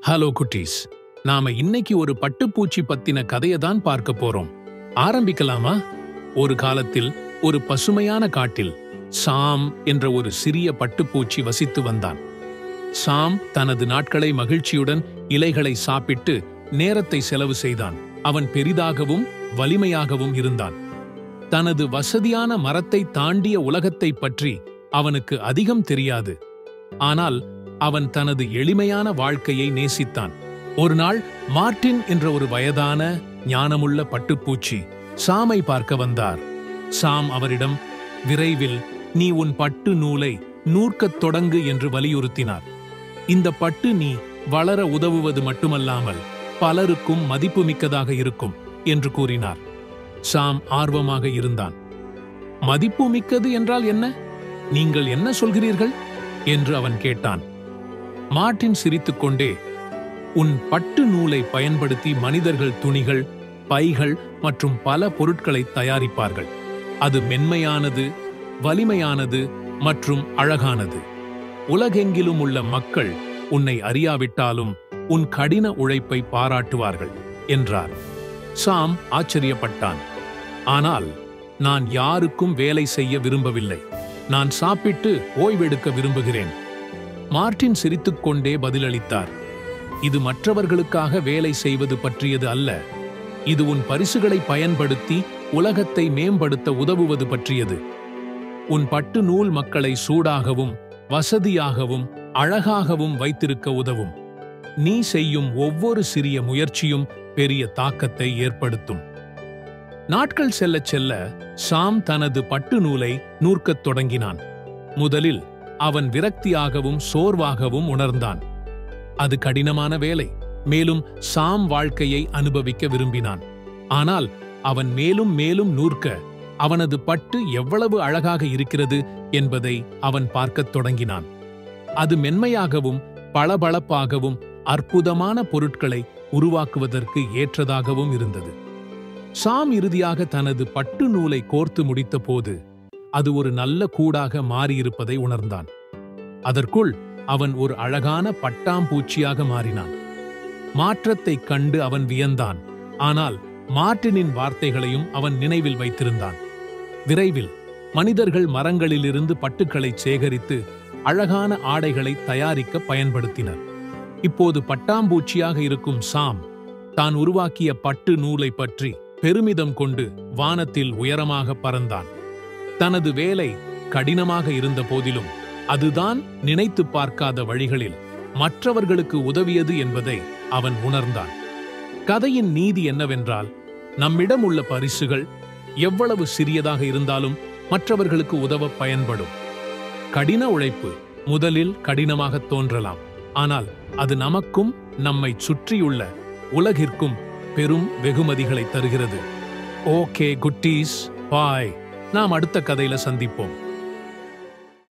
Hello குட்டீஸ், நாம இன்னைக்கு ஒரு பட்டுப்பூச்சி பத்தின கதையை தான் பார்க்க போறோம். ஆரம்பிக்கலாமா? ஒரு காலத்தில் ஒரு பசுமையான காட்டில் சாம் என்ற ஒரு சிறிய பட்டுப்பூச்சி வசித்து வந்தான். சாம் தனது நாட்களை மகிழ்ச்சியுடன் இலைகளை சாப்பிட்டு நேரத்தை செலவு செய்தான். அவன் பெரிதாகவும் வலிமையாகவும் இருந்தான். தனது வசதியான மரத்தை தாண்டிய உலகத்தை பற்றி அவனுக்கு அதிகம் தெரியாது. ஆனால் அவன் தனது எளிமையான வாழ்க்கையை நேசித்தான். ஒரு நாள் மார்ட்டின் என்ற ஒரு வயதான ஞானமுள்ள பட்டுப்பூச்சி சாமை பார்க்க வந்தார். சாம் அவரிடம் விரைவில் நீ உன் பட்டு நூலை நூற்கத் தொடங்கு என்று வலியுறுத்தினார். இந்த பட்டு நீ வளர உதவுவது மட்டுமல்லாமல் பலருக்கும் மதிப்புமிக்கதாக இருக்கும் என்று கூறினார். சாம் ஆர்வமாக இருந்தான். மதிப்புமிக்கது என்றால் என்ன? நீங்கள் என்ன சொல்கிறீர்கள் என்று அவன் கேட்டான். மார்ட்டின் சிரித்துக்கொண்டே, உன் பட்டு நூலை பயன்படுத்தி மனிதர்கள் துணிகள், பைகள் மற்றும் பல பொருட்களை தயாரிப்பார்கள். அது மென்மையானது, வலிமையானது மற்றும் அழகானது. உலகெங்கிலும் உள்ள மக்கள் உன்னை அறியாவிட்டாலும் உன் கடின உழைப்பை பாராட்டுவார்கள் என்றார். சாம் ஆச்சரியப்பட்டான். ஆனால் நான் யாருக்கும் வேலை செய்ய விரும்பவில்லை. நான் சாப்பிட்டு ஓய்வெடுக்க விரும்புகிறேன். மார்ட்டின் சிரித்துக்கொண்டே பதிலளித்தார். இது மற்றவர்களுக்காக வேலை செய்வது பற்றியது அல்ல. இது உன் பரிசுகளை பயன்படுத்தி உலகத்தை மேம்படுத்த உதவுவது பற்றியது. உன் பட்டு நூல் மக்களை சூடாகவும் வசதியாகவும் அழகாகவும் வைத்திருக்க உதவும். நீ செய்யும் ஒவ்வொரு சிறிய முயற்சியும் பெரிய தாக்கத்தை ஏற்படுத்தும். நாட்கள் செல்லச் செல்ல சாம் தனது பட்டு நூலை நூற்கத் தொடங்கினான். முதலில் அவன் விரக்தியாகவும் சோர்வாகவும் உணர்ந்தான். அது கடினமான வேலை. மேலும் சாம் வாழ்க்கையை அனுபவிக்க விரும்பினான். ஆனால் அவன் மேலும் மேலும் நூற்க அவனது பட்டு எவ்வளவு அழகாக இருக்கிறது என்பதை அவன் பார்க்கத் தொடங்கினான். அது மென்மையாகவும் பளபளப்பாகவும் அற்புதமான பொருட்களை உருவாக்குவதற்கு ஏற்றதாகவும் இருந்தது. சாம் இறுதியாக தனது பட்டு நூலை கோர்த்து முடித்தபோது அது ஒரு நல்ல கூடாக மாறியிருப்பதை உணர்ந்தான். அதற்குள் அவன் ஒரு அழகான பட்டாம்பூச்சியாக மாறினான். மாற்றத்தைக் கண்டு அவன் வியந்தான். ஆனால் மார்ட்டினின் வார்த்தைகளையும் அவன் நினைவில் வைத்திருந்தான். விரைவில் மனிதர்கள் மரங்களிலிருந்து பட்டுக்களை சேகரித்து அழகான ஆடைகளை தயாரிக்க பயன்படுத்தினர். இப்போது பட்டாம்பூச்சியாக இருக்கும் சாம் தான் உருவாக்கிய பட்டு நூலை பற்றி பெருமிதம் கொண்டு வானத்தில் உயரமாக பறந்தான். தனது வேலை கடினமாக இருந்த போதிலும் அதுதான் நினைத்து பார்க்காத வழிகளில் மற்றவர்களுக்கு உதவியது என்பதை அவன் உணர்ந்தான். கதையின் நீதி என்னவென்றால், நம்மிடம் உள்ள பரிசுகள் எவ்வளவு சிறியதாக இருந்தாலும் மற்றவர்களுக்கு உதவ பயன்படும். கடின உழைப்பு முதலில் கடினமாக தோன்றலாம், ஆனால் அது நமக்கும் நம்மை சுற்றியுள்ள உலகிற்கும் பெரும் வெகுமதிகளை தருகிறது. ஓகே குட்டீஸ், பாய். நாம் அடுத்த கதையில சந்திப்போம்.